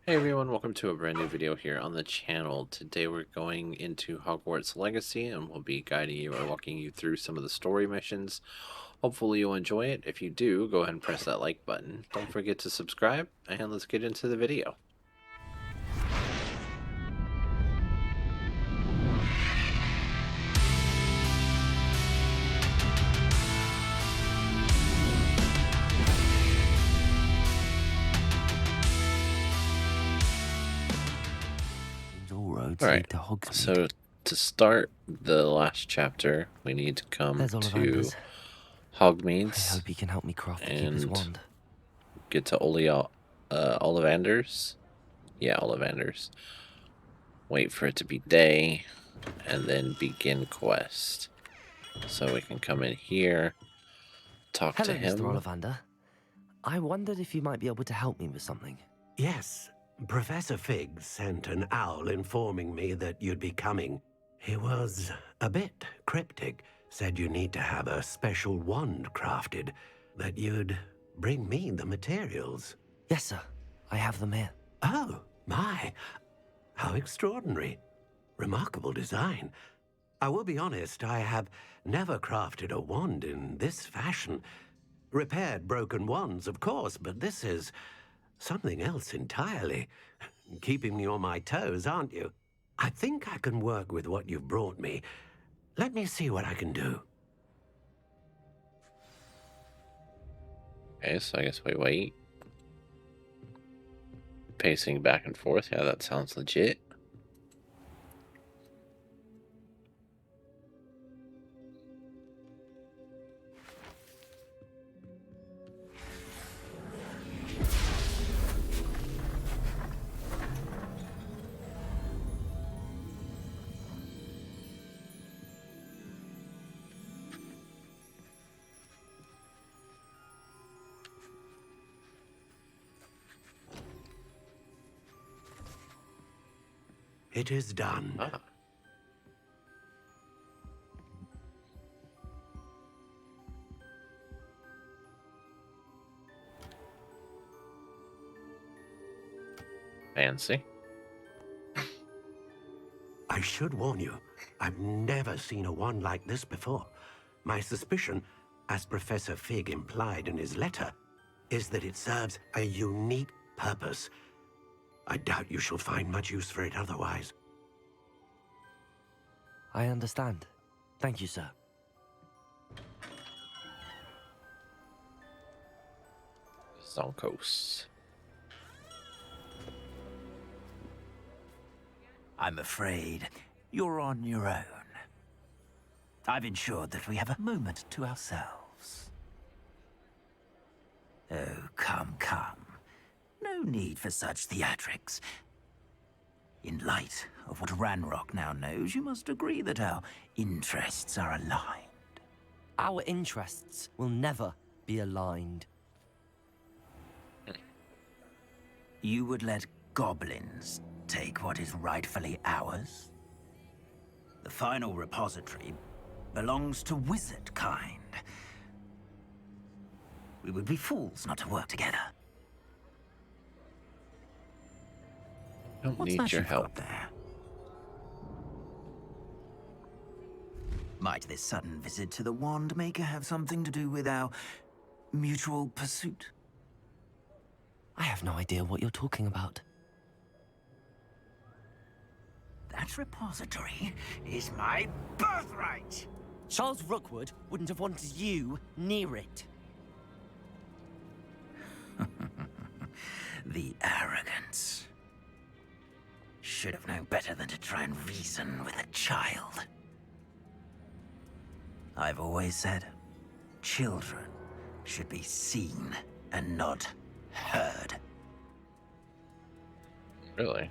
Hey everyone, welcome to a brand new video here on the channel. Today we're going into Hogwarts Legacy and we'll be guiding you or walking you through some of the story missions. Hopefully you'll enjoy it. If you do, go ahead and press that like button. Don't forget to subscribe, and let's get into the video. Alright, so to start the last chapter, we need to come to Hogmeads. I hope he can help me craft the Keeper's wand. Get to Ollivanders. Yeah, Ollivanders. Wait for it to be day, and then begin quest. So we can come in here, talk to him. Hello, Mr. Ollivander. I wondered if you might be able to help me with something. Yes. Professor Fig sent an owl informing me that you'd be coming. He was a bit cryptic, said you need to have a special wand crafted, that you'd bring me the materials. Yes, sir. I have them here. Oh, my. How extraordinary. Remarkable design. I will be honest, I have never crafted a wand in this fashion. Repaired broken wands, of course, but this is something else entirely. Keeping me on my toes, aren't you? I think I can work with what you've brought me. Let me see what I can do. Okay, so I guess we wait. Pacing back and forth. Yeah, that sounds legit. It is done. Ah. Fancy. I should warn you, I've never seen a wand like this before. My suspicion, as Professor Fig implied in his letter, is that it serves a unique purpose. I doubt you shall find much use for it otherwise. I understand. Thank you, sir. Zonkos. I'm afraid you're on your own. I've ensured that we have a moment to ourselves. Oh, come. No need for such theatrics. In light of what Ranrok now knows, you must agree that our interests are aligned. Our interests will never be aligned. You would let goblins take what is rightfully ours? The final repository belongs to wizard kind. We would be fools not to work together. Don't What's need that your you've help got there? Might this sudden visit to the Wand Maker have something to do with our mutual pursuit? I have no idea what you're talking about. That repository is my birthright! Charles Rookwood wouldn't have wanted you near it. The arrogance. Should have known better than to try and reason with a child. I've always said, children should be seen and not heard. Really?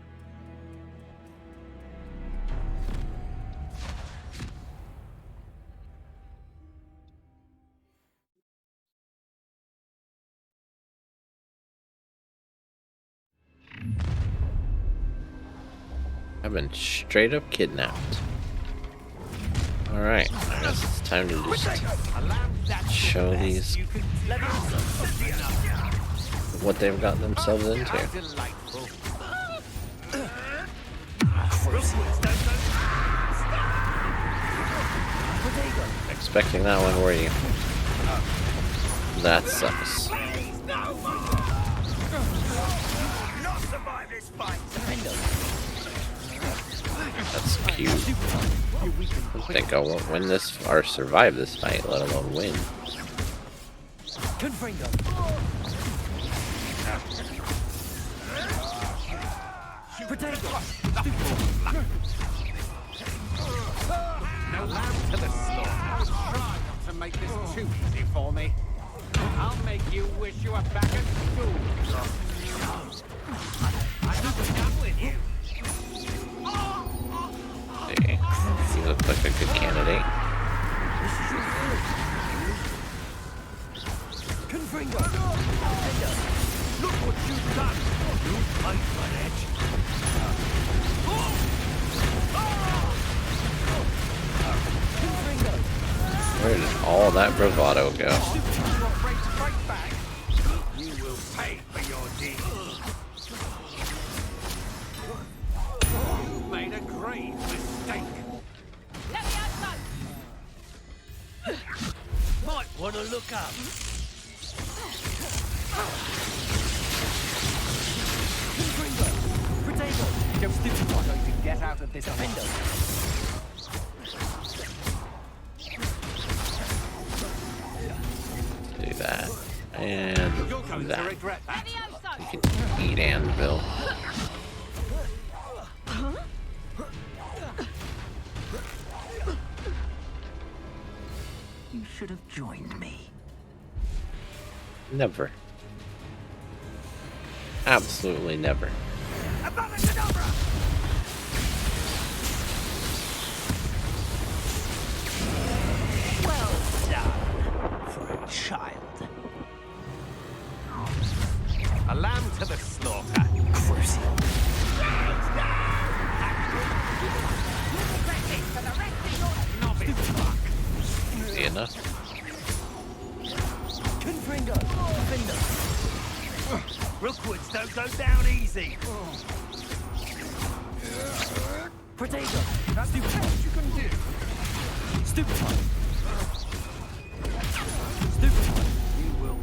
I've been straight up kidnapped. Alright, I guess it's time to just show these what they've gotten themselves into. Expecting that one, were you? That sucks. That's cute. I think I won't win this or survive this fight, let alone win. No lamb to the slaughter. Try not to make this too easy for me. I'll make you wish you were back at school. I haven't done with you. Hey, you look like a good candidate. Look what you've done. You fight for it. Where did all that bravado go? You're afraid to fight back. You will pay for your deeds. You made a grave mistake. Let me outside. Might want to look up. Don't stupefy going to get out of this window. Do that. And You're going to that. regret that. Let me outside. You can eat anvil. You should have joined me. Never. Absolutely never. Well done for a child. A lamb to the slaughter. Crucial. Novice fuck. Easy enough. Rookwoods don't go down easy. That's the best you can do. You will.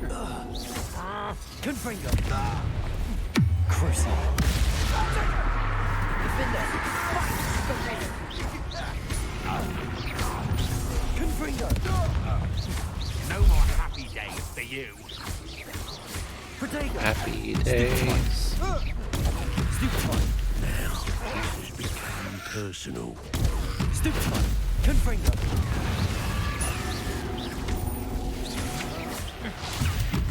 No more happy days for you. Happy days. This has become personal.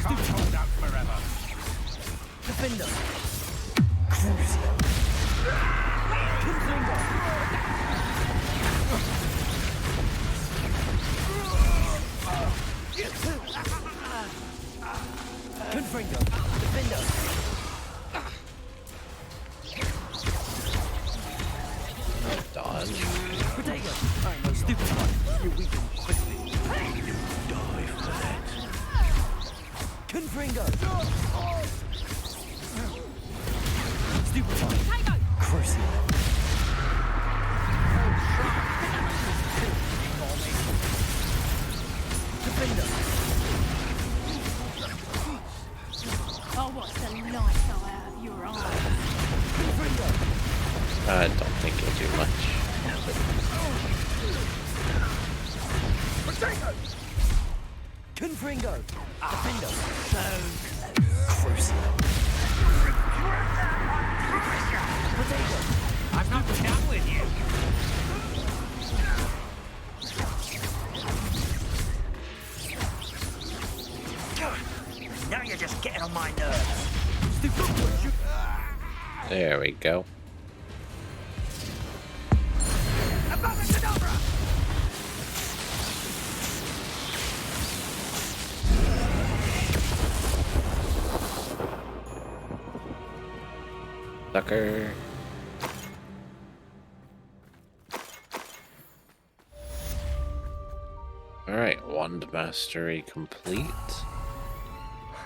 Can't hold out forever. Dodge. Die for that. Oh, what's the light out of your eyes? I don't think you'll do much. I'm not down with you. Now you're just getting on my nerves. There we go. Sucker. Alright, wand mastery complete.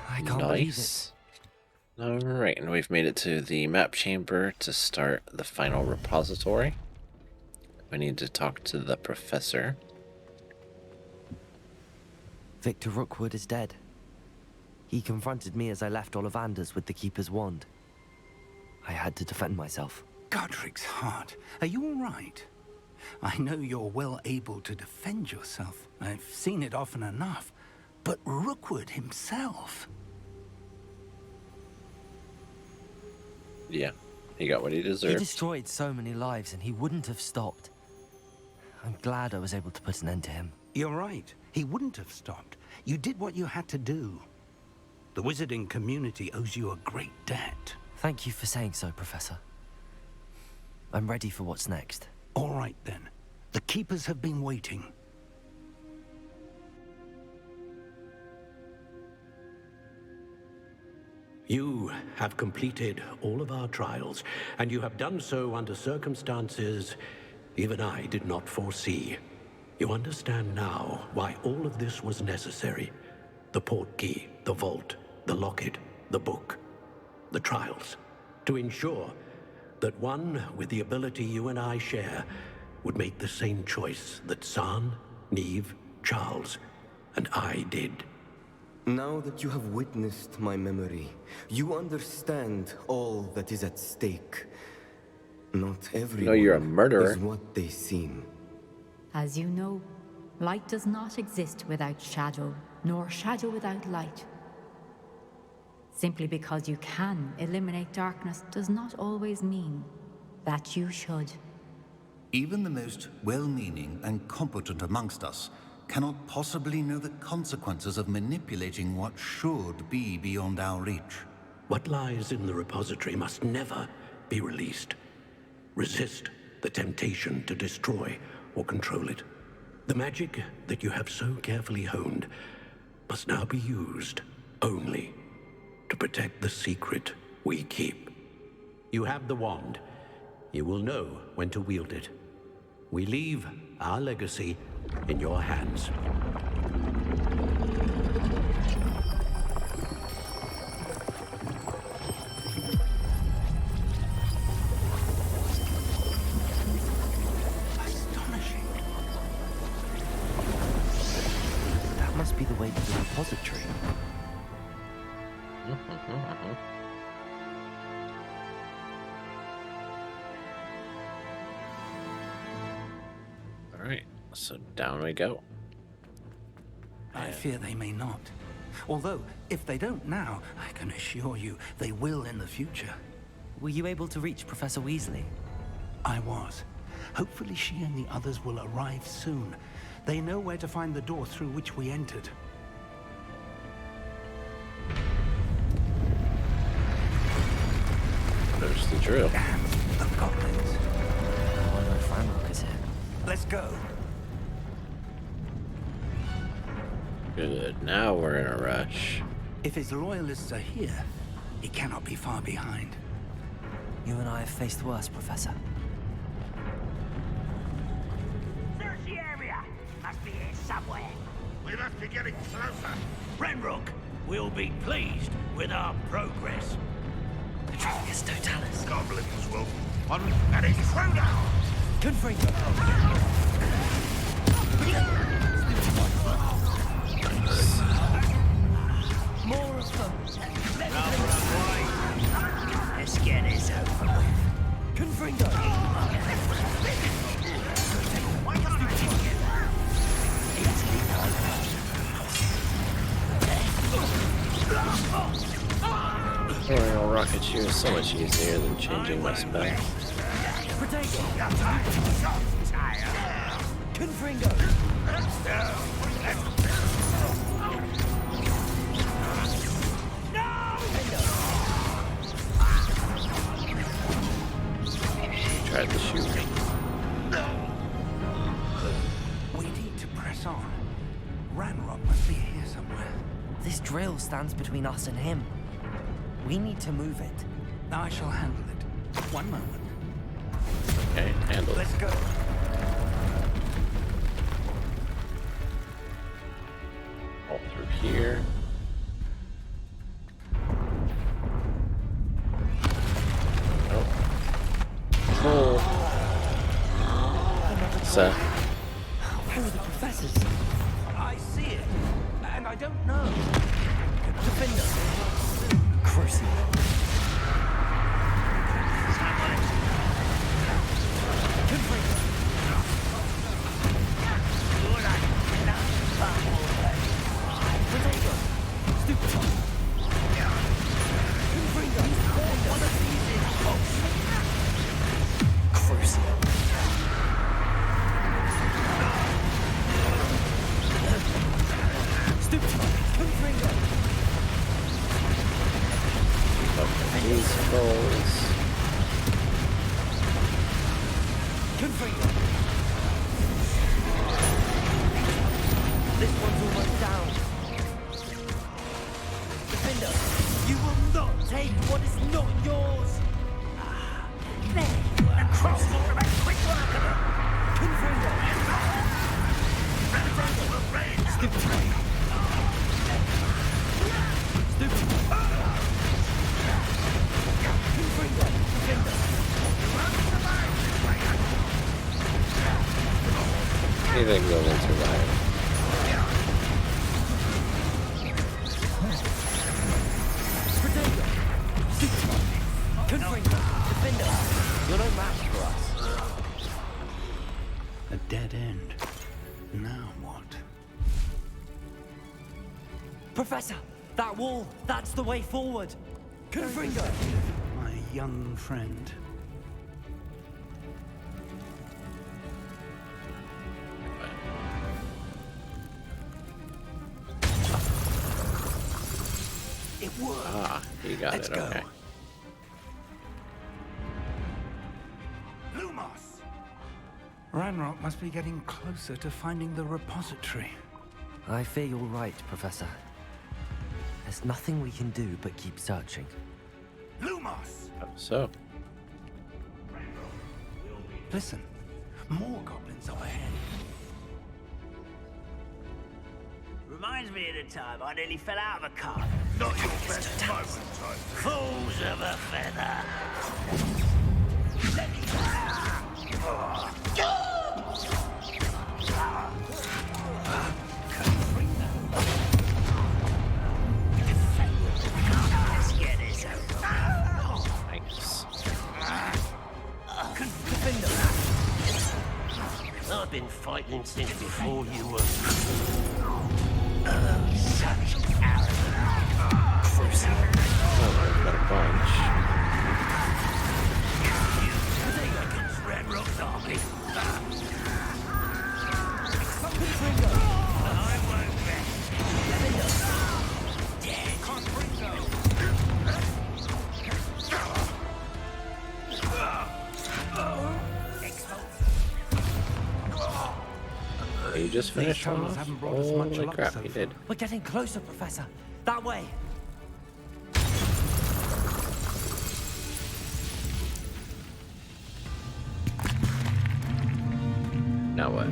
I can't believe it. Nice. Alright, and we've made it to the map chamber to start the final repository. We need to talk to the professor. Victor Rookwood is dead. He confronted me as I left Ollivander's with the Keeper's wand. I had to defend myself. Godric's heart. Are you all right? I know you're well able to defend yourself. I've seen it often enough. But Rookwood himself... Yeah, he got what he He deserved. destroyed so many lives and he wouldn't have stopped. I'm glad I was able to put an end to him. You're right. He wouldn't have stopped. You did what you had to do. The wizarding community owes you a great debt. Thank you for saying so, Professor. I'm ready for what's next. All right, then. The Keepers have been waiting. You have completed all of our trials, and you have done so under circumstances even I did not foresee. You understand now why all of this was necessary. The portkey, the vault, the locket, the book, the trials. To ensure that one with the ability you and I share would make the same choice that San, Neve, Charles, and I did. Now that you have witnessed my memory, you understand all that is at stake. Not everyone you're a murderer. is what they seem. As you know, light does not exist without shadow, nor shadow without light. Simply because you can eliminate darkness does not always mean that you should. Even the most well-meaning and competent amongst us cannot possibly know the consequences of manipulating what should be beyond our reach. What lies in the repository must never be released. Resist the temptation to destroy or control it. The magic that you have so carefully honed must now be used only to protect the secret we keep. You have the wand. You will know when to wield it. We leave our legacy in your hands. Astonishing. That must be the way to the repository. Alright, so down we go. I fear they may not. Although, if they don't now, I can assure you they will in the future. Were you able to reach Professor Weasley? I was. Hopefully she and the others will arrive soon. They know where to find the door through which we entered. There's the drill. Damn, the goblins. I wonder if Ranrok is here. Let's go. Good, now we're in a rush. If his loyalists are here, he cannot be far behind. You and I have faced worse, Professor. Search the area. Must be here somewhere. We must be getting closer. Ranrok will be pleased with our progress. Petrificus Totalis. Goblins will want an intruder. Confringo. More of them. Let's get this over with. Confringo. Throwing a rocket shoe is so much easier than changing my spell. Protego. Confringo. He tried to shoot me. We need to press on. Ranrok must be here somewhere. This drill stands between us and him. We need to move it. I shall handle it. One moment. Okay, handle it. Let's go. All through here. Professor. Where are the professors? I see it, and I don't know. Defender. Crucible. These rolls. This one's almost down. Defender, you will not take what is not yours. There you are. Cross over and quick work of them. Confringo. Stupid. Stupid. Confringo. Defender. Anything that will survive. Protego. Stupid. Confringo. Defender. You're no match for us. A dead end. Now what? Professor, that wall, that's the way forward. Confringo. My young friend. It worked. Ah, you got Let's it. go. Okay. Lumos! Ranrok must be getting closer to finding the repository. I fear you're right, Professor. There's nothing we can do but keep searching. Lumos! So, Listen, more goblins up ahead. Reminds me of the time I nearly fell out of a car. Not your best moment, Fools of a feather! Let's get this over. nice. I've been fighting since before you were. Such arrogance. Oh, I've got a bunch. Against Ranrock's army. I won't rest. You just finished one tunnels off? haven't brought us much Holy luck crap, so you far. did. We're getting closer, Professor. That way. Now what?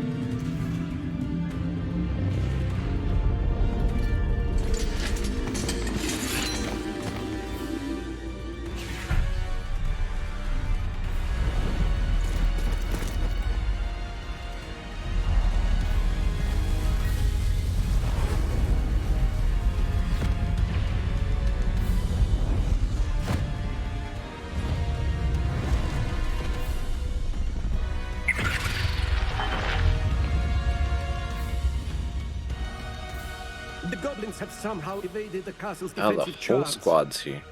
The goblins have somehow evaded the castle's Oh, the defensive whole charms. squad's here.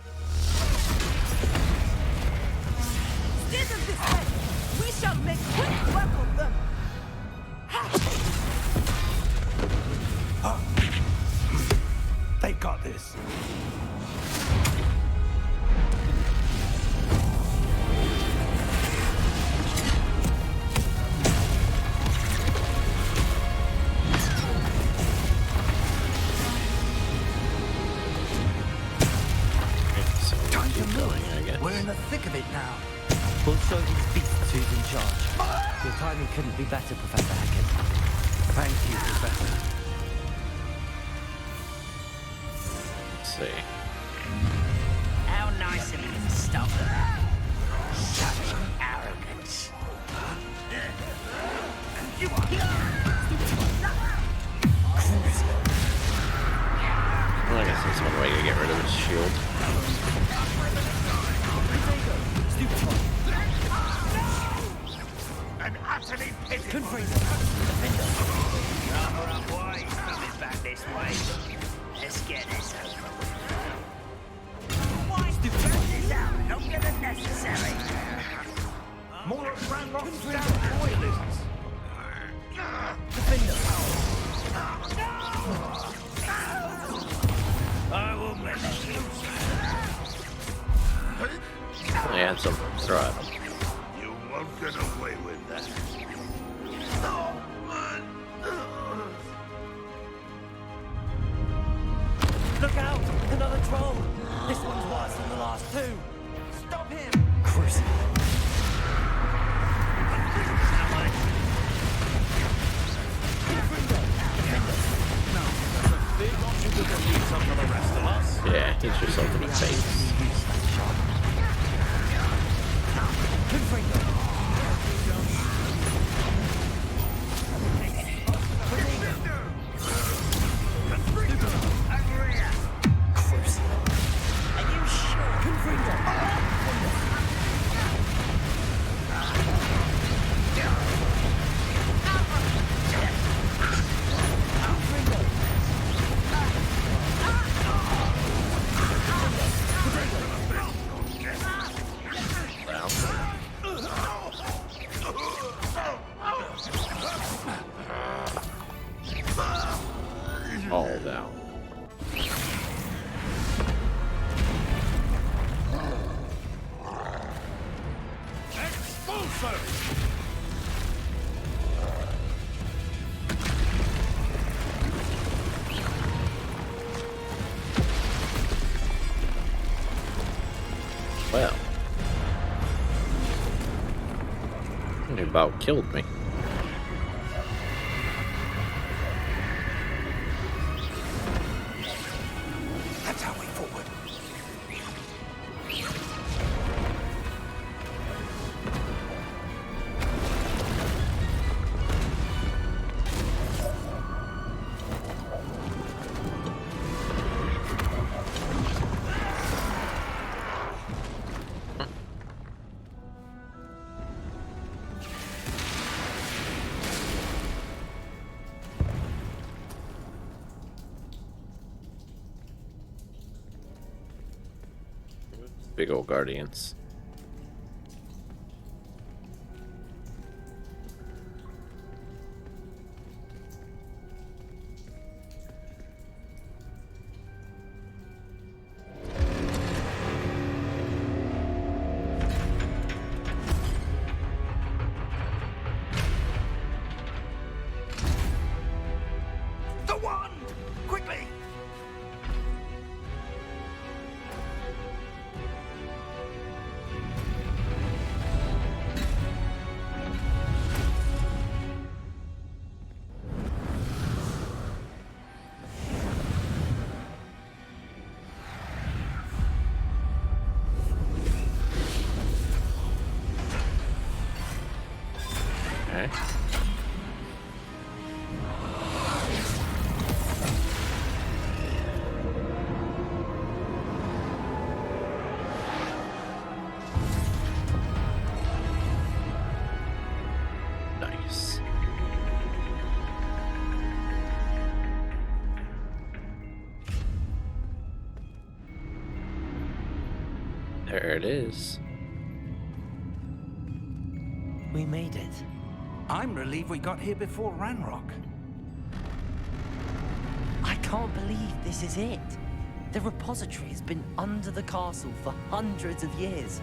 Scissors this way! We shall make quick work of them! They got this. So keep going, I guess. We're in the thick of it now. We'll show these beasts who's in charge. Your timing couldn't be better, Professor Hackett. Thank you, Professor. Let's see. How nice of you to stop that. Such arrogance. shield. An utterly pitiful. Rather unwise coming back this way. Let's get this over with. Why do this out longer than necessary? More of Ranrock's damn royalists. I will make you. I had some throw at him. You won't get away with that. Look out! Another troll! This one's worse than the last two! Stop him! Cruise. Big lot you could leave some for the rest of us. Yeah, hit yourself in the face. All down. Well, he about killed me. That's our way forward. Big old guardians. The wand! Quickly! Okay. Nice. There it is. We made it. I'm relieved we got here before Ranrock. I can't believe this is it. The repository has been under the castle for hundreds of years.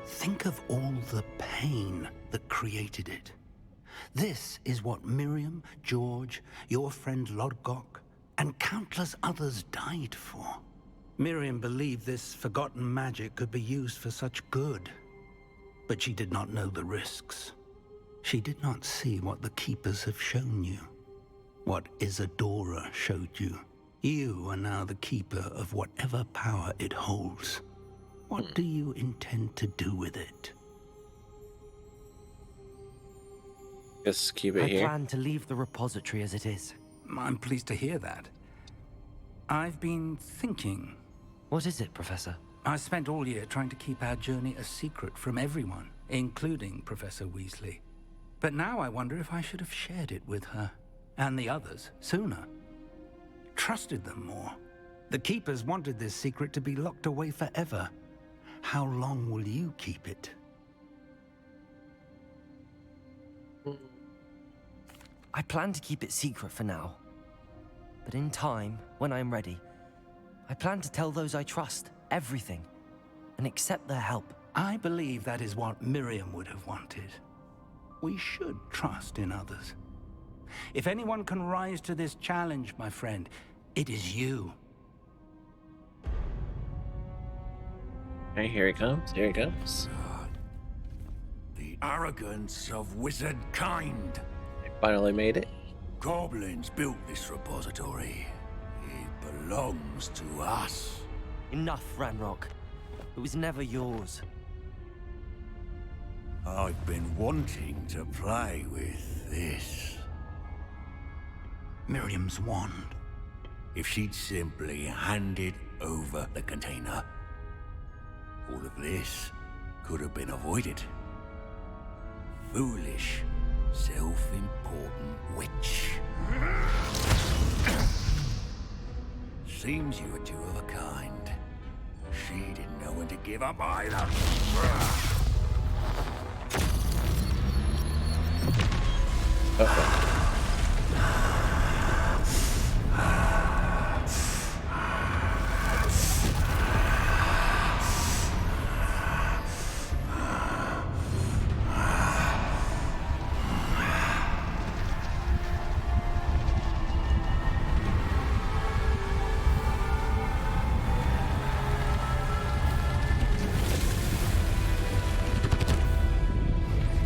Think of all the pain that created it. This is what Miriam, George, your friend Lodgok, and countless others died for. Miriam believed this forgotten magic could be used for such good, but she did not know the risks. She did not see what the Keepers have shown you, what Isadora showed you. You are now the Keeper of whatever power it holds. What do you intend to do with it? Just keep it I here. plan to leave the repository as it is. I'm pleased to hear that. I've been thinking. What is it, Professor? I spent all year trying to keep our journey a secret from everyone, including Professor Weasley. But now I wonder if I should have shared it with her, and the others, sooner. Trusted them more. The Keepers wanted this secret to be locked away forever. How long will you keep it? I plan to keep it secret for now. But in time, when I'm ready, I plan to tell those I trust everything and accept their help. I believe that is what Miriam would have wanted. We should trust in others. If anyone can rise to this challenge, my friend, it is you. Okay, here he comes. Here he comes. The arrogance of wizard kind. I finally made it. Goblins built this repository. It belongs to us. Enough, Ranrok. It was never yours. I've been wanting to play with this. Miriam's wand. If she'd simply handed over the container, all of this could have been avoided. Foolish, self-important witch. Seems you were two of a kind. She didn't know when to give up either. Okay.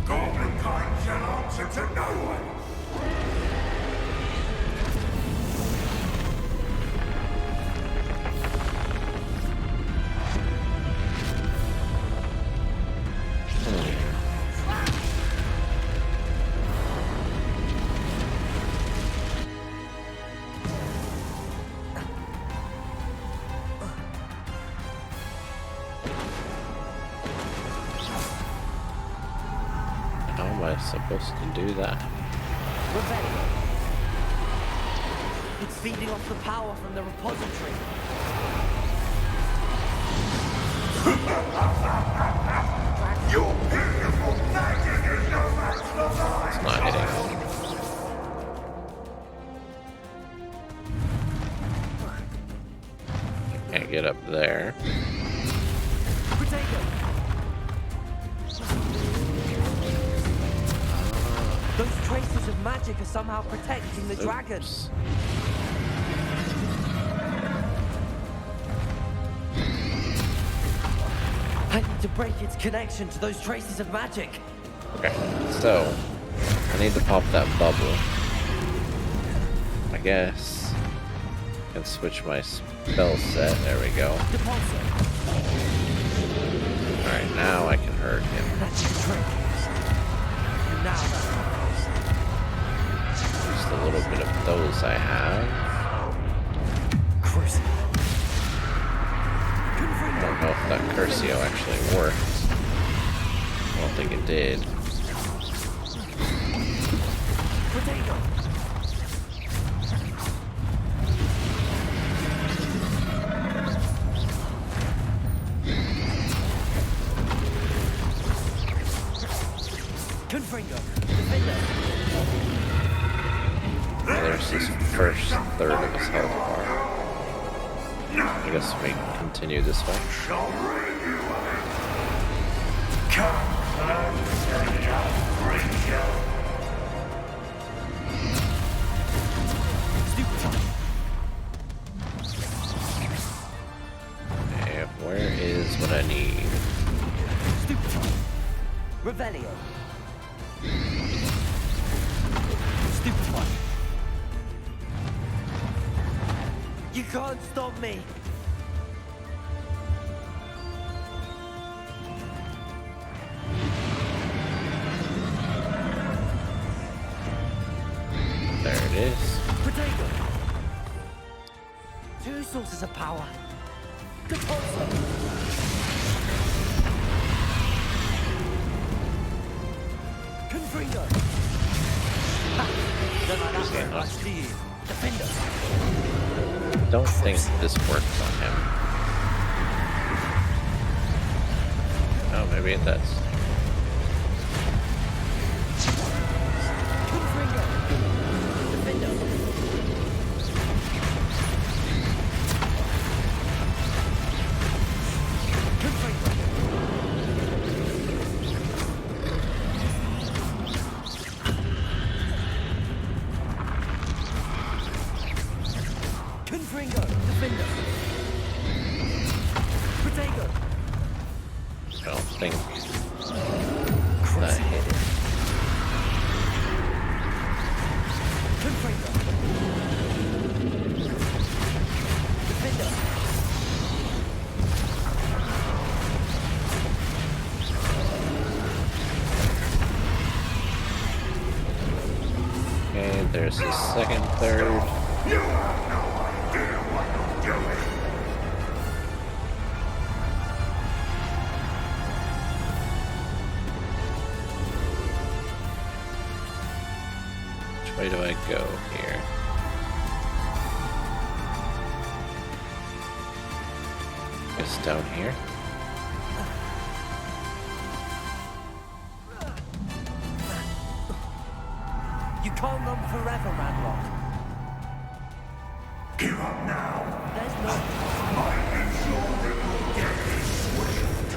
Goblin kind shall answer to no one. How am I supposed to do that? Revelio. It's feeding off the power from the repository. Your beautiful magic is no match for mine. It's not hitting. Can't get up there. Potato. Those traces of magic are somehow protecting the dragon. Oops. I need to break its connection to those traces of magic. Okay, so I need to pop that bubble. I guess I can switch my spell set. There we go. Alright, now I can hurt him. That's your trick. Now Just a little bit of those I have. Curse. I don't know if that Curcio actually worked. I don't think it did. Potato. Confringo. Defender. There's this first third of his health bar. I guess we continue this way. Okay, where is what I need? Revelio. Stupefy. You can't stop me. There it is. Potato. Too sources of power. Repulsor. Confringo. Don't like that very much, do you? Defender. Don't think this works on him. Oh, maybe it does. Confringo. Defender. Confringo. Confringo. Defender. Protego. I don't think that hit it. Confringo. Defender. Okay, there's the second, third. You have no idea what you're doing. Which way do I go here? Guess down here. You can't run forever, Ranrok. Give up now. There's no... My inexorable death is swift.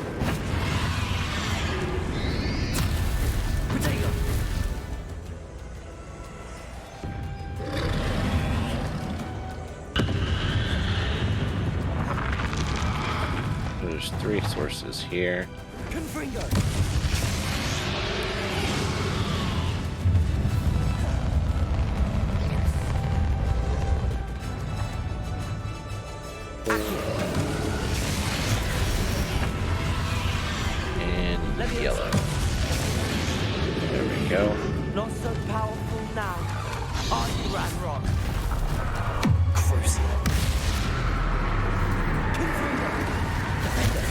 Protego. There's 3 sources here. Confringo. And yellow. There we go. Not so powerful now. Are you, Ranrok? Crucial. Confringo. Defender.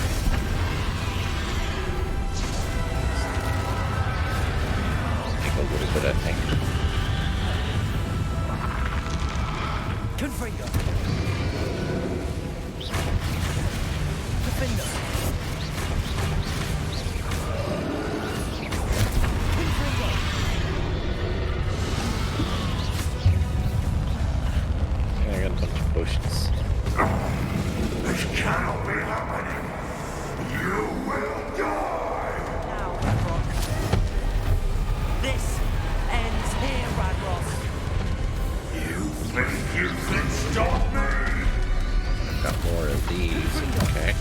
Take a little bit, I think. Confringo. Defender. Confringo. Okay, I got a bunch of potions. This cannot be happening. You will die. Now, Ranrok. This ends here, Ranrok. You think you can stop me? Got more of these. Okay.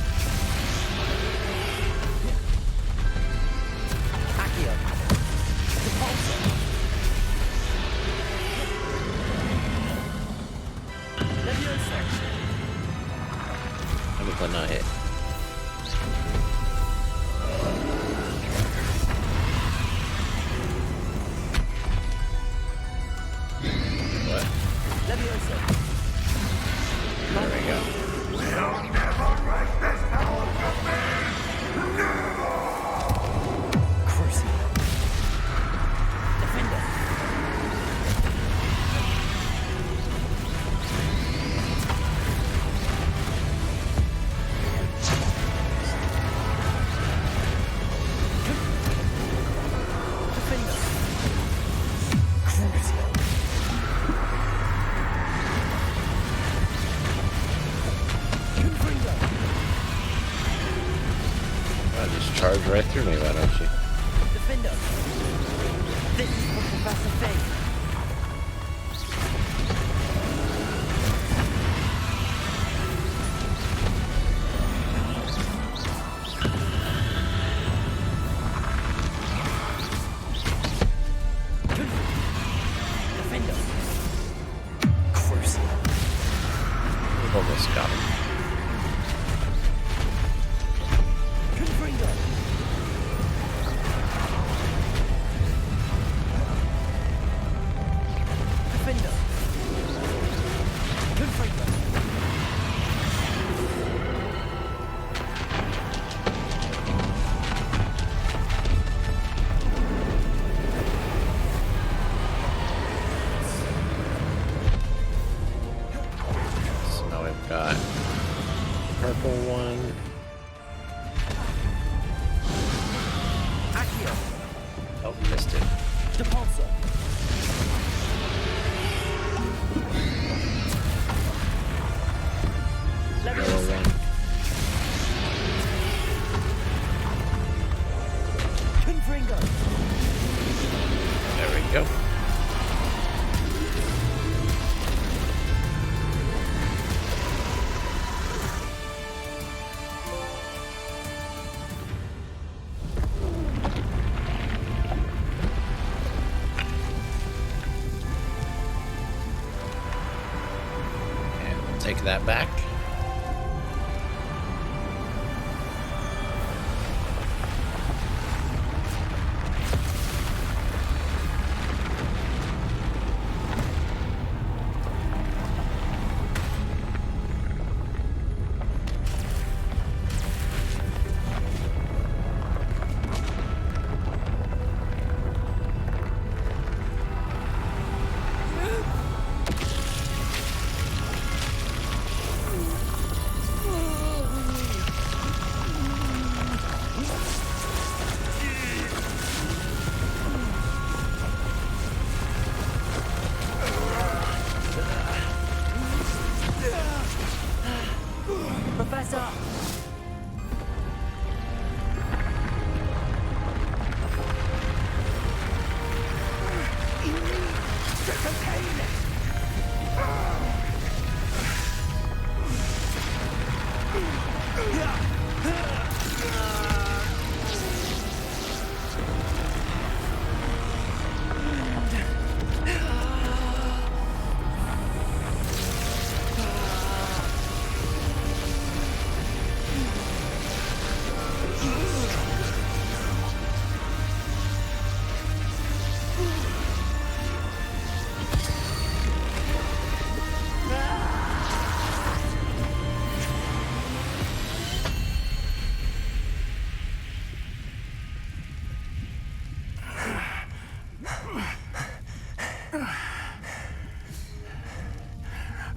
Accio. Repulsor. Leviosa. How did that not hit? What? Leviosa. There we go. We'll never break this power from me. Never. Crucial. Defender. Defender. Crucial. Confringo. Just charge right through me, why don't you? Defender. This is for Professor Fig. Defender. Crucial. We've almost got him. Confringo. go. There we go. And we'll take that back. Professor!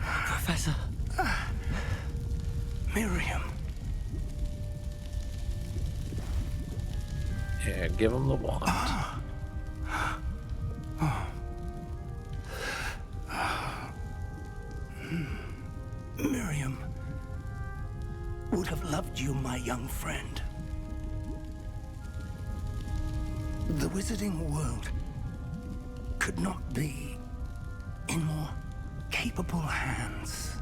Professor. Miriam. Yeah, give him the wand. Miriam would have loved you, my young friend. The wizarding world could not be in more capable hands.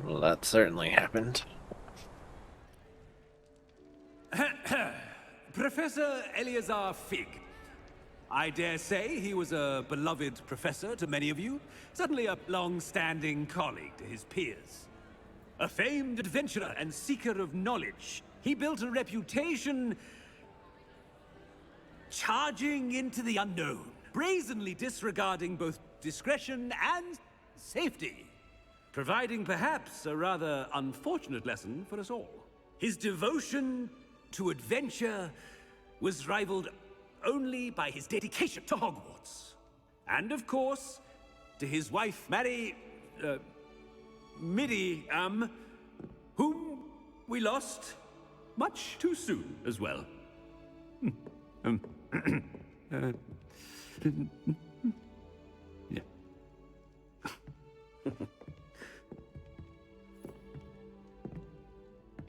Well, that certainly happened. Professor Eleazar Fig. I dare say he was a beloved professor to many of you, certainly a long-standing colleague to his peers. A famed adventurer and seeker of knowledge, he built a reputation charging into the unknown, brazenly disregarding both discretion and safety, providing perhaps a rather unfortunate lesson for us all. His devotion to adventure was rivaled only by his dedication to Hogwarts. And of course, to his wife, Midi, whom we lost much too soon as well. Yeah.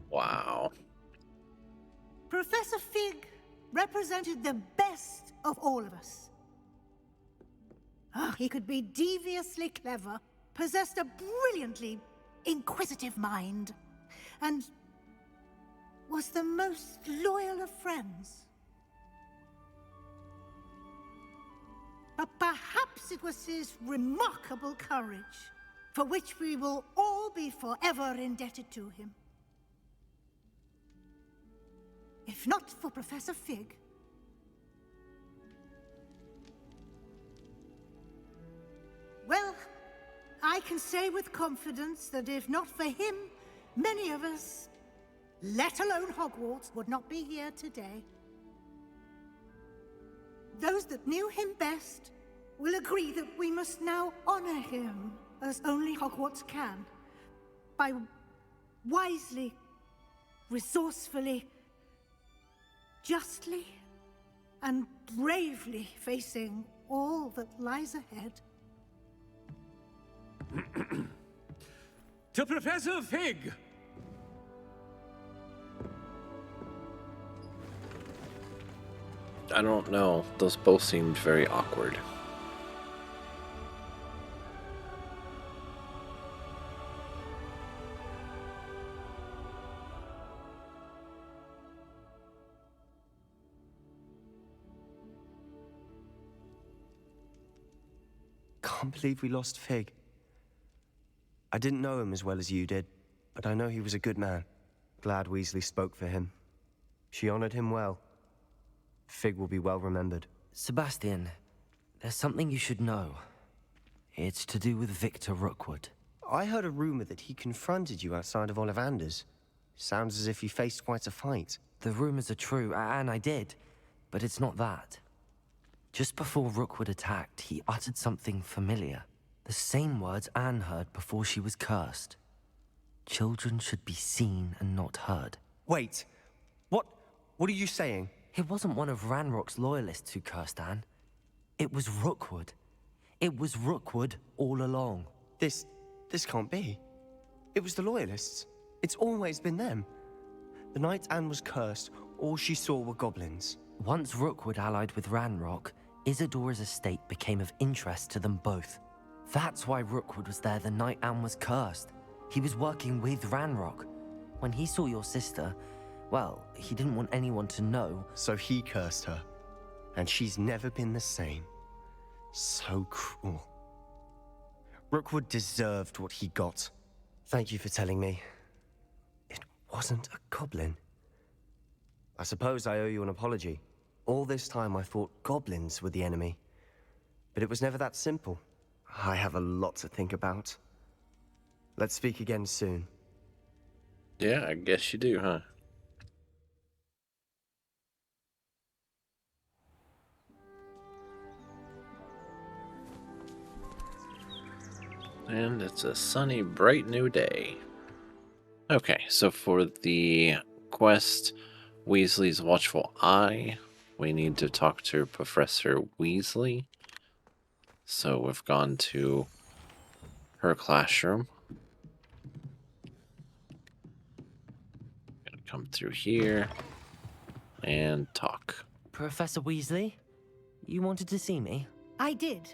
Wow. Professor Fig represented the best of all of us. He could be deviously clever, possessed a brilliantly inquisitive mind, and was the most loyal of friends. But perhaps it was his remarkable courage, for which we will all be forever indebted to him. If not for Professor Fig, well, I can say with confidence that if not for him, many of us, let alone Hogwarts, would not be here today. Those that knew him best will agree that we must now honor him as only Hogwarts can, by wisely, resourcefully, justly, and bravely facing all that lies ahead. To Professor Fig! I don't know. Those both seemed very awkward. Can't believe we lost Fig. I didn't know him as well as you did, but I know he was a good man. Glad Weasley spoke for him. She honored him well. Fig will be well remembered. Sebastian, there's something you should know. It's to do with Victor Rookwood. I heard a rumor that he confronted you outside of Ollivander's. Sounds as if you faced quite a fight. The rumors are true, and I did. But it's not that. Just before Rookwood attacked, he uttered something familiar. The same words Anne heard before she was cursed. Children should be seen and not heard. Wait. What are you saying? It wasn't one of Ranrock's loyalists who cursed Anne. It was Rookwood. It was Rookwood all along. This can't be. It was the loyalists. It's always been them. The night Anne was cursed, all she saw were goblins. Once Rookwood allied with Ranrock, Isadora's estate became of interest to them both. That's why Rookwood was there the night Anne was cursed. He was working with Ranrock. When he saw your sister, well, he didn't want anyone to know. So he cursed her. And she's never been the same. So cruel. Rookwood deserved what he got. Thank you for telling me. It wasn't a goblin. I suppose I owe you an apology. All this time I thought goblins were the enemy. But it was never that simple. I have a lot to think about. Let's speak again soon. Yeah, I guess you do, huh? And it's a sunny, bright new day. Okay, so for the quest, Weasley's Watchful Eye, we need to talk to Professor Weasley. So we've gone to her classroom. Gonna come through here and talk. Professor Weasley, you wanted to see me? I did.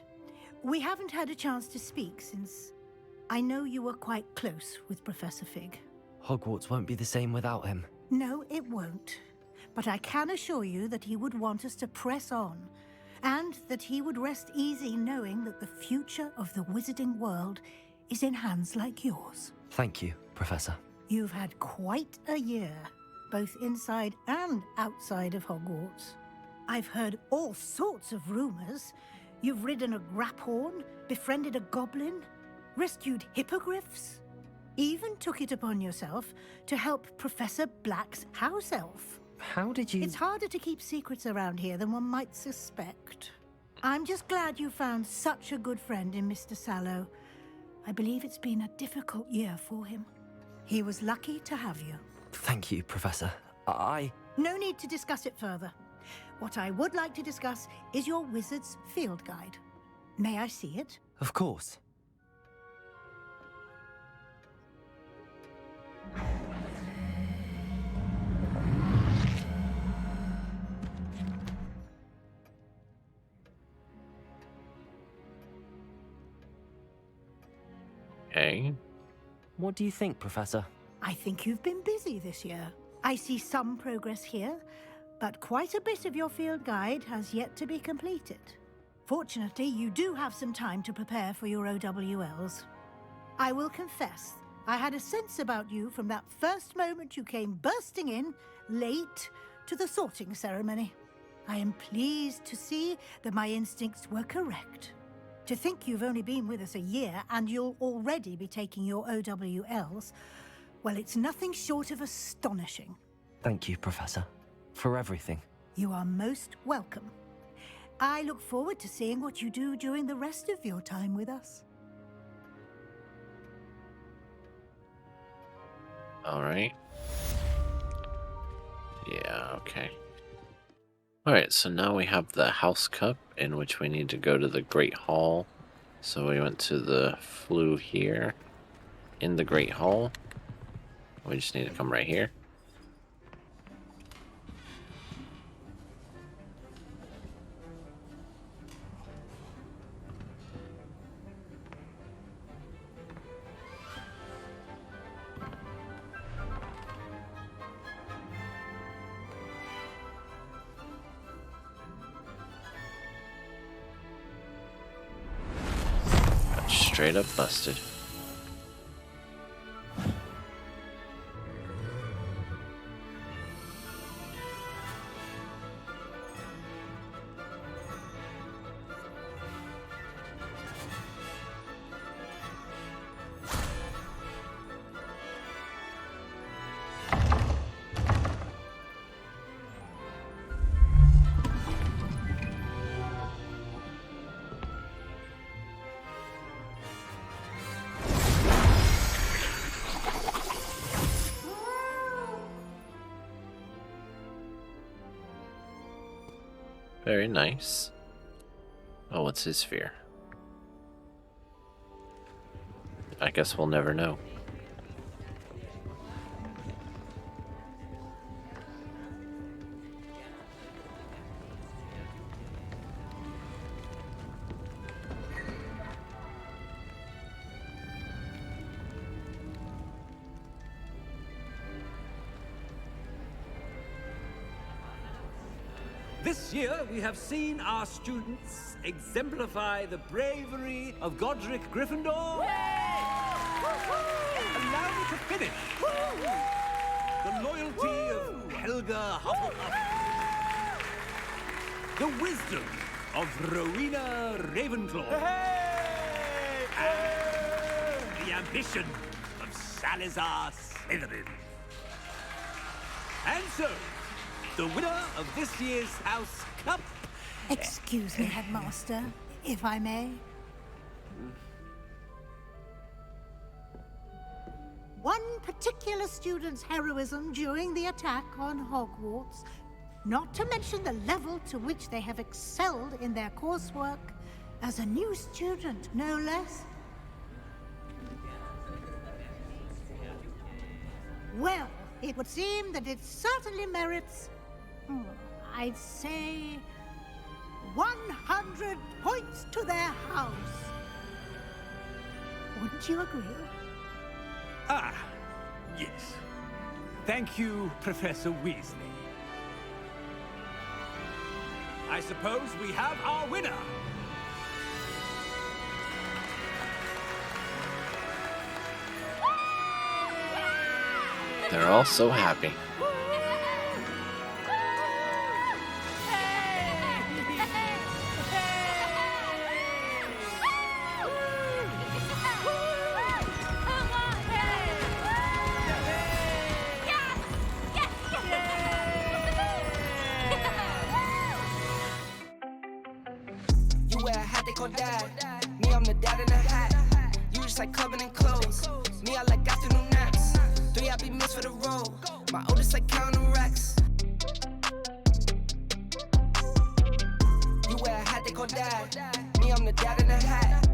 We haven't had a chance to speak since I know you were quite close with Professor Fig. Hogwarts won't be the same without him. No, it won't. But I can assure you that he would want us to press on, and that he would rest easy knowing that the future of the wizarding world is in hands like yours. Thank you, Professor. You've had quite a year, both inside and outside of Hogwarts. I've heard all sorts of rumors. You've ridden a graphorn, befriended a goblin, rescued hippogriffs, even took it upon yourself to help Professor Black's house elf. How did you... It's harder to keep secrets around here than one might suspect. I'm just glad you found such a good friend in Mr. Sallow. I believe it's been a difficult year for him. He was lucky to have you. Thank you, Professor. No need to discuss it further. What I would like to discuss is your wizard's field guide. May I see it? Of course. Okay. What do you think, Professor? I think you've been busy this year. I see some progress here, but quite a bit of your field guide has yet to be completed. Fortunately, you do have some time to prepare for your OWLs. I will confess, I had a sense about you from that first moment you came bursting in, late, to the sorting ceremony. I am pleased to see that my instincts were correct. To think you've only been with us a year and you'll already be taking your OWLs, well, it's nothing short of astonishing. Thank you, Professor, for everything. You are most welcome. I look forward to seeing what you do during the rest of your time with us. Alright. Yeah, okay. Alright, so now we have the House Cup, in which we need to go to the Great Hall. So we went to the flue here, in the Great Hall. We just need to come right here. Straight up busted. Very nice. Oh, what's his fear? I guess we'll never know. This year, we have seen our students exemplify the bravery of Godric Gryffindor. Allow me to finish. The loyalty of Helga Hufflepuff. The wisdom of Rowena Ravenclaw. And the ambition of Salazar Slytherin. And so, the winner of this year's House Cup. Excuse me, Headmaster, if I may. One particular student's heroism during the attack on Hogwarts, not to mention the level to which they have excelled in their coursework, as a new student, no less. Well, it would seem that it certainly merits, I'd say, 100 points to their house. Wouldn't you agree? Ah, yes. Thank you, Professor Weasley. I suppose we have our winner. They're all so happy. You wear a hat they call dad. Me, I'm the dad in a hat. You just like covenant clothes. Me, I like afternoon naps. 3, I be missed for the road. My oldest like counting racks. You wear a hat they call dad. Me, I'm the dad in a hat.